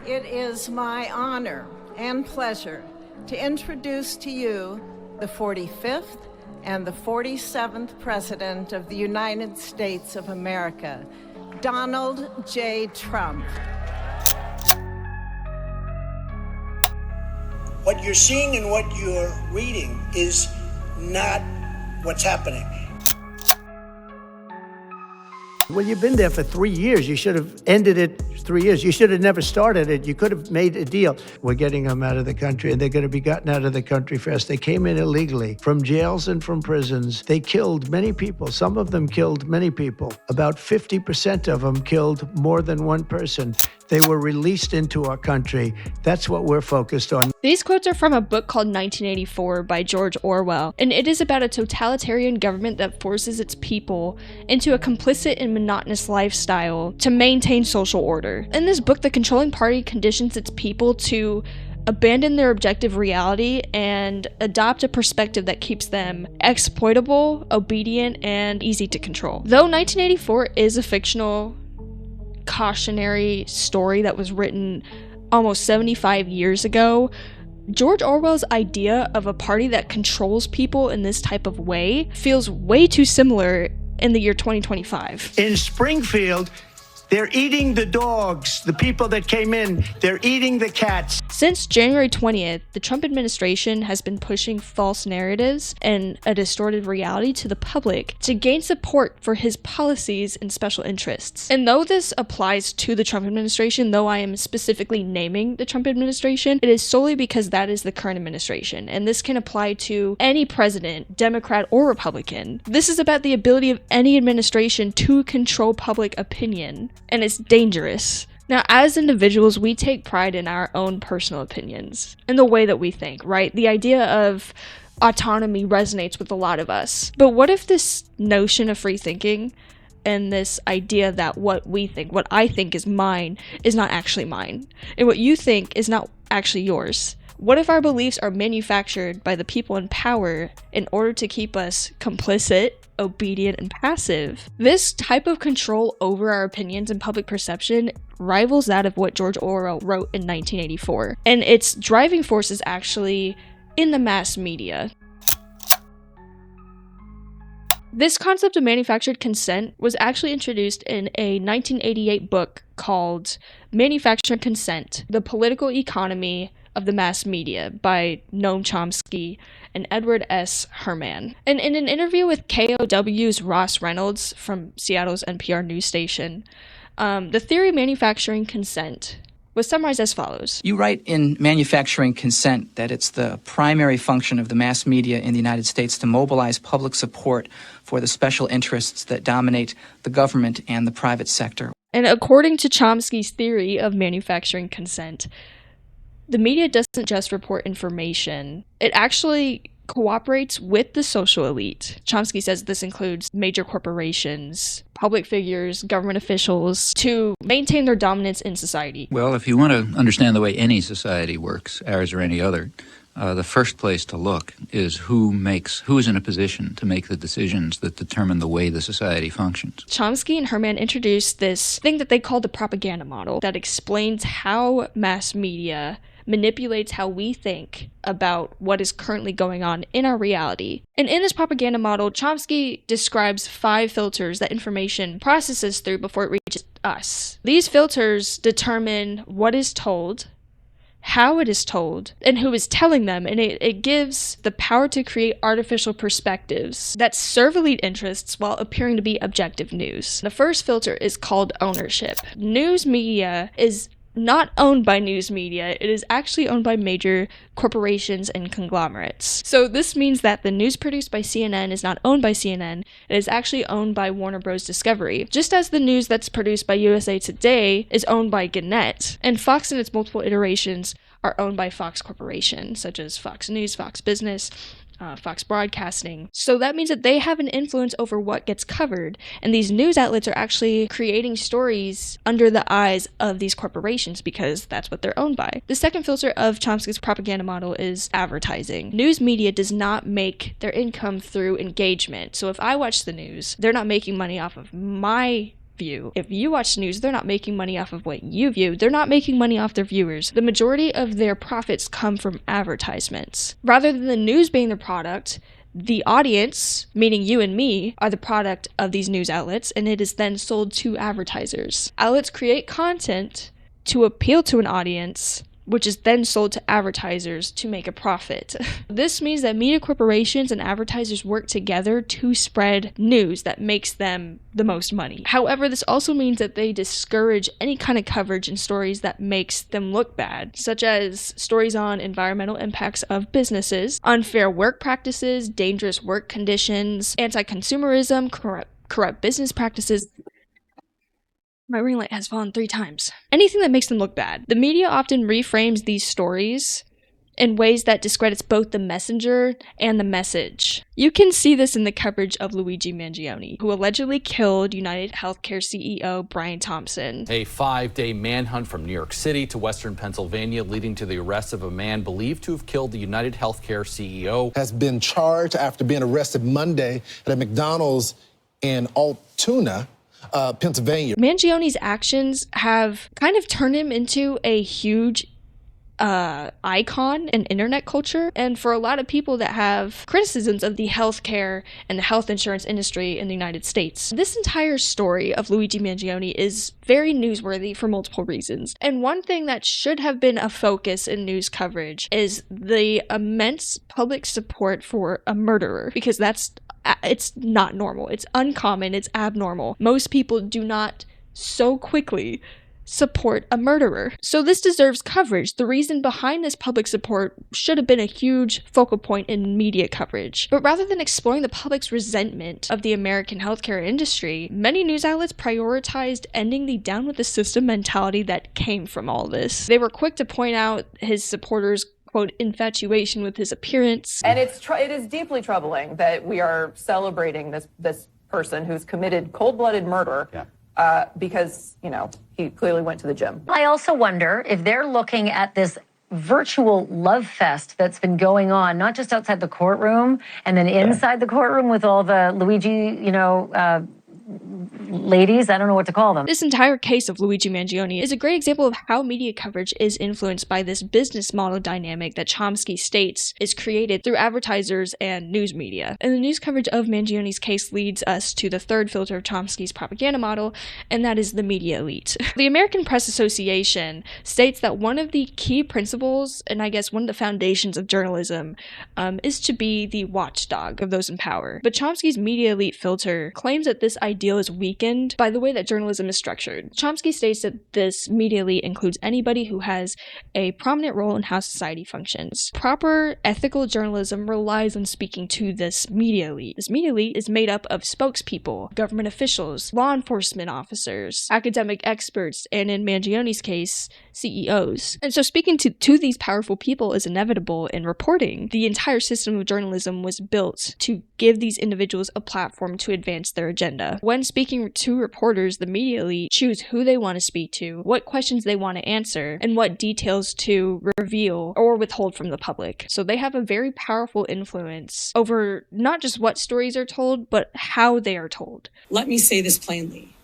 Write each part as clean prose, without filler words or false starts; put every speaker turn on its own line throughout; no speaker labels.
It is my honor and pleasure to introduce to you the 45th and the 47th President of the United States of America, Donald J. Trump.
What you're seeing and what you're reading is not what's happening.
Well, you've been there for 3 years. You should have ended it 3 years. You should have never started it. You could have made a deal. We're getting them out of the country, and they're going to be gotten out of the country fast. They came in illegally from jails and from prisons. They killed many people. Some of them killed many people. About 50% of them killed more than one person. They were released into our country. That's what we're focused on.
These quotes are from a book called 1984 by George Orwell, and it is about a totalitarian government that forces its people into a complicit and monotonous lifestyle to maintain social order. In this book, the controlling party conditions its people to abandon their objective reality and adopt a perspective that keeps them exploitable, obedient, and easy to control. Though 1984 is a fictional cautionary story that was written almost 75 years ago, George Orwell's idea of a party that controls people in this type of way feels way too similar in the year 2025.
In Springfield, they're eating the dogs, the people that came in. They're eating the cats.
Since January 20th, the Trump administration has been pushing false narratives and a distorted reality to the public to gain support for his policies and special interests. And though this applies to the Trump administration, though I am specifically naming the Trump administration, it is solely because that is the current administration. And this can apply to any president, Democrat or Republican. This is about the ability of any administration to control public opinion. And it's dangerous. Now, as individuals, we take pride in our own personal opinions and the way that we think, right? The idea of autonomy resonates with a lot of us. But what if this notion of free thinking and this idea that what we think, what I think is mine, is not actually mine, and what you think is not actually yours? What if our beliefs are manufactured by the people in power in order to keep us complicit, obedient, and passive? This type of control over our opinions and public perception rivals that of what George Orwell wrote in 1984, and its driving force is actually in the mass media. This concept of manufactured consent was actually introduced in a 1988 book called Manufactured Consent: The Political Economy of the Mass Media by Noam Chomsky and Edward S. Herman. And in an interview with KOW's Ross Reynolds from Seattle's NPR news station, the theory of manufacturing consent was summarized as follows.
You write in Manufacturing Consent that it's the primary function of the mass media in the United States to mobilize public support for the special interests that dominate the government and the private sector.
And according to Chomsky's theory of manufacturing consent, the media doesn't just report information, it actually cooperates with the social elite. Chomsky says this includes major corporations, public figures, government officials, to maintain their dominance in society.
Well, if you want to understand the way any society works, ours or any other, the first place to look is who is in a position to make the decisions that determine the way the society functions.
Chomsky and Herman introduced this thing that they called the propaganda model that explains how mass media manipulates how we think about what is currently going on in our reality. And in this propaganda model, Chomsky describes 5 filters that information processes through before it reaches us. These filters determine what is told, how it is told, and who is telling them, and it gives the power to create artificial perspectives that serve elite interests while appearing to be objective news. The first filter is called ownership. News media is not owned by news media, it is actually owned by major corporations and conglomerates. So this means that the news produced by CNN is not owned by CNN, it is actually owned by Warner Bros. Discovery, just as the news that's produced by USA Today is owned by Gannett, and Fox and its multiple iterations are owned by Fox Corporation, such as Fox News, Fox Business, Fox Broadcasting. So that means that they have an influence over what gets covered, and these news outlets are actually creating stories under the eyes of these corporations because that's what they're owned by. The second filter of Chomsky's propaganda model is advertising. News media does not make their income through engagement. So if I watch the news, they're not making money off of my view. If you watch news, they're not making money off of what you view. They're not making money off their viewers. The majority of their profits come from advertisements. Rather than the news being the product, the audience, meaning you and me, are the product of these news outlets, and it is then sold to advertisers. Outlets create content to appeal to an audience, which is then sold to advertisers to make a profit. This means that media corporations and advertisers work together to spread news that makes them the most money. However, this also means that they discourage any kind of coverage in stories that makes them look bad, such as stories on environmental impacts of businesses, unfair work practices, dangerous work conditions, anti-consumerism, corrupt business practices. My ring light has fallen 3 times. Anything that makes them look bad. The media often reframes these stories in ways that discredits both the messenger and the message. You can see this in the coverage of Luigi Mangione, who allegedly killed United Healthcare CEO Brian Thompson.
A 5-day manhunt from New York City to Western Pennsylvania, leading to the arrest of a man believed to have killed the United Healthcare CEO.
Has been charged after being arrested Monday at a McDonald's in Altoona, Pennsylvania.
Mangione's actions have kind of turned him into a huge icon in internet culture, and for a lot of people that have criticisms of the healthcare and the health insurance industry in the United States. This entire story of Luigi Mangione is very newsworthy for multiple reasons, and one thing that should have been a focus in news coverage is the immense public support for a murderer, because it's not normal. It's uncommon. It's abnormal. Most people do not so quickly support a murderer. So this deserves coverage. The reason behind this public support should have been a huge focal point in media coverage. But rather than exploring the public's resentment of the American healthcare industry, many news outlets prioritized ending the down with the system mentality that came from all this. They were quick to point out his supporters' quote, infatuation with his appearance.
And it is deeply troubling that we are celebrating this person who's committed cold-blooded murder because, he clearly went to the gym.
I also wonder if they're looking at this virtual love fest that's been going on, not just outside the courtroom and then inside the courtroom with all the Luigi, ladies, I don't know what to call them.
This entire case of Luigi Mangione is a great example of how media coverage is influenced by this business model dynamic that Chomsky states is created through advertisers and news media. And the news coverage of Mangione's case leads us to the third filter of Chomsky's propaganda model, and that is the media elite. The American Press Association states that one of the key principles, and I guess one of the foundations of journalism, is to be the watchdog of those in power. But Chomsky's media elite filter claims that this ideal is weakened by the way that journalism is structured. Chomsky states that this media elite includes anybody who has a prominent role in how society functions. Proper ethical journalism relies on speaking to this media elite. This media elite is made up of spokespeople, government officials, law enforcement officers, academic experts, and in Mangione's case, CEOs. And so speaking to these powerful people is inevitable in reporting. The entire system of journalism was built to give these individuals a platform to advance their agenda. When speaking to reporters, the media elite choose who they want to speak to, what questions they want to answer, and what details to reveal or withhold from the public. So they have a very powerful influence over not just what stories are told, but how they are told.
Let me say this plainly.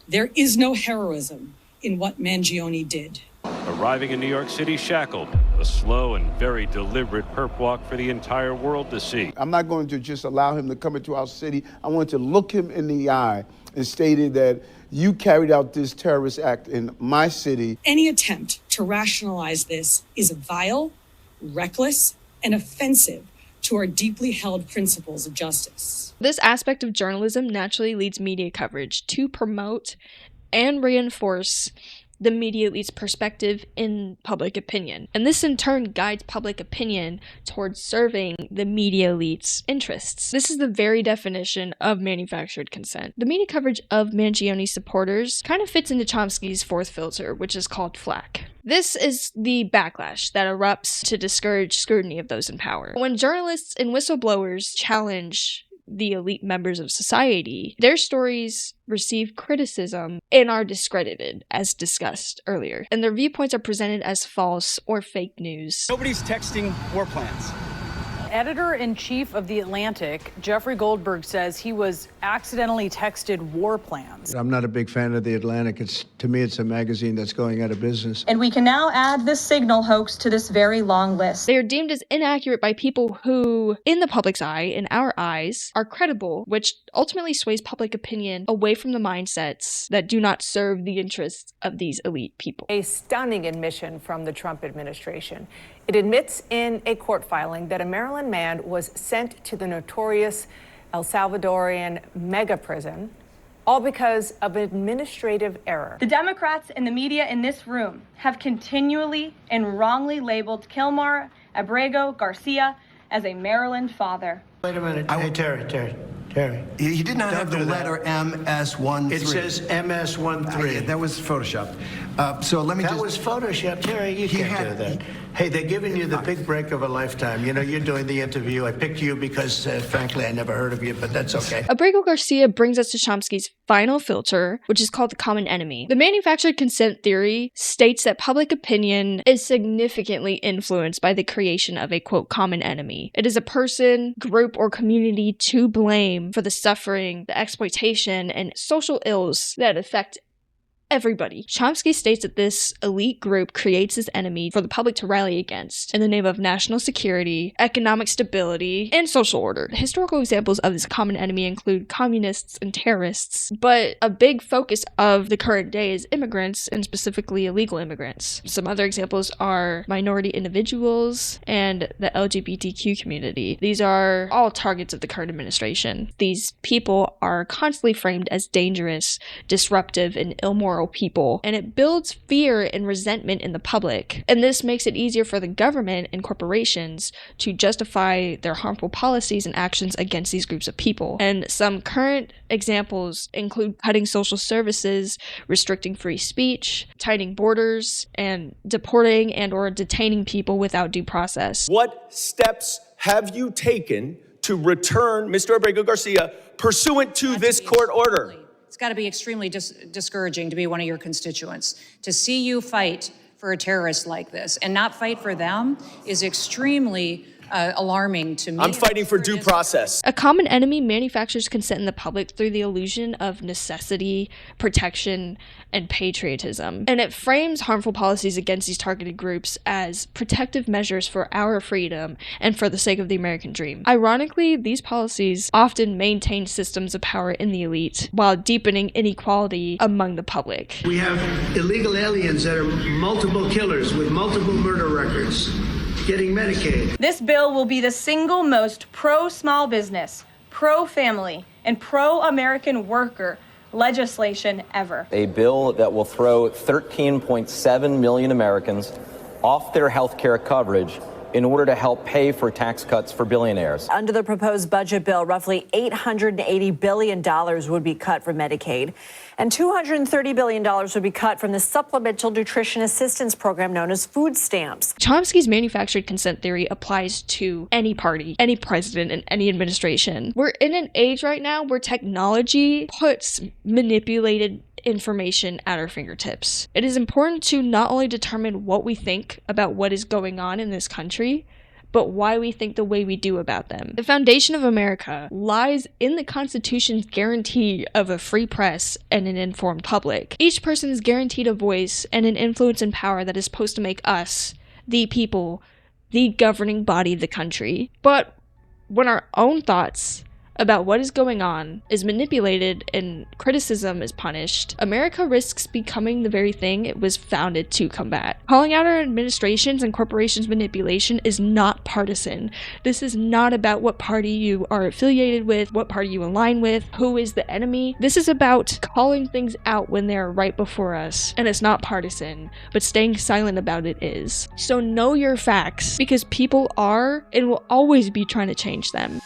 There is no heroism in what Mangione did.
Arriving in New York City shackled, a slow and very deliberate perp walk for the entire world to see.
I'm not going to just allow him to come into our city. I want to look him in the eye and stated that you carried out this terrorist act in my city.
Any attempt to rationalize this is vile, reckless, and offensive to our deeply held principles of justice.
This aspect of journalism naturally leads media coverage to promote and reinforce the media elite's perspective in public opinion. And this in turn guides public opinion towards serving the media elite's interests. This is the very definition of manufactured consent. The media coverage of Mangione's supporters kind of fits into Chomsky's fourth filter, which is called Flak. This is the backlash that erupts to discourage scrutiny of those in power. When journalists and whistleblowers challenge the elite members of society, their stories receive criticism and are discredited, as discussed earlier, and their viewpoints are presented as false or fake news.
Nobody's texting war plans. editor-in-chief of The Atlantic, Jeffrey Goldberg, says he was accidentally texted war plans.
I'm not a big fan of The Atlantic. To me, it's a magazine that's going out of business.
And we can now add the Signal hoax to this very long list.
They are deemed as inaccurate by people who, in the public's eye, in our eyes, are credible, which ultimately sways public opinion away from the mindsets that do not serve the interests of these elite people.
A stunning admission from the Trump administration. It admits in a court filing that a Maryland man was sent to the notorious El Salvadorian mega prison, all because of an administrative error.
The Democrats and the media in this room have continually and wrongly labeled Kilmar Abrego Garcia as a Maryland father.
Wait a minute. Hey, Terry.
He did not have the letter MS13.
It says MS13.
That was photoshopped. So let me
That was photoshopped, Terry. You can't do that. Hey, they're giving you the big break of a lifetime. You know, you're doing the interview. I picked you because, frankly, I never heard of you, but that's okay.
Abrego Garcia brings us to Chomsky's final filter, which is called the common enemy. The manufactured consent theory states that public opinion is significantly influenced by the creation of a, quote, common enemy. It is a person, group, or community to blame for the suffering, the exploitation, and social ills that affect everybody. Chomsky states that this elite group creates this enemy for the public to rally against in the name of national security, economic stability, and social order. Historical examples of this common enemy include communists and terrorists, but a big focus of the current day is immigrants, and specifically illegal immigrants. Some other examples are minority individuals and the LGBTQ community. These are all targets of the current administration. These people are constantly framed as dangerous, disruptive, and immoral people, and it builds fear and resentment in the public. And this makes it easier for the government and corporations to justify their harmful policies and actions against these groups of people. And some current examples include cutting social services, restricting free speech, tightening borders, and deporting and or detaining people without due process.
What steps have you taken to return Mr. Abrego Garcia pursuant to this court order?
It's got to be extremely discouraging to be one of your constituents. To see you fight for a terrorist like this and not fight for them is extremely alarming to me.
I'm fighting for due process.
A common enemy manufactures consent in the public through the illusion of necessity, protection, and patriotism. And it frames harmful policies against these targeted groups as protective measures for our freedom and for the sake of the American dream. Ironically, these policies often maintain systems of power in the elite while deepening inequality among the public.
We have illegal aliens that are multiple killers with multiple murder records getting Medicaid.
This bill will be the single most pro-small business, pro-family, and pro-American worker legislation ever.
A bill that will throw 13.7 million Americans off their health care coverage in order to help pay for tax cuts for billionaires.
Under the proposed budget bill, roughly $880 billion would be cut from Medicaid, and $230 billion would be cut from the Supplemental Nutrition Assistance Program known as food stamps.
Chomsky's manufactured consent theory applies to any party, any president, and any administration. We're in an age right now where technology puts manipulated information at our fingertips. It is important to not only determine what we think about what is going on in this country, but why we think the way we do about them. The foundation of America lies in the Constitution's guarantee of a free press and an informed public. Each person is guaranteed a voice and an influence and power that is supposed to make us, the people, the governing body of the country. But when our own thoughts about what is going on is manipulated and criticism is punished, America risks becoming the very thing it was founded to combat. Calling out our administrations and corporations' manipulation is not partisan. This is not about what party you are affiliated with, what party you align with, who is the enemy. This is about calling things out when they're right before us, and it's not partisan, but staying silent about it is. So know your facts, because people are and will always be trying to change them.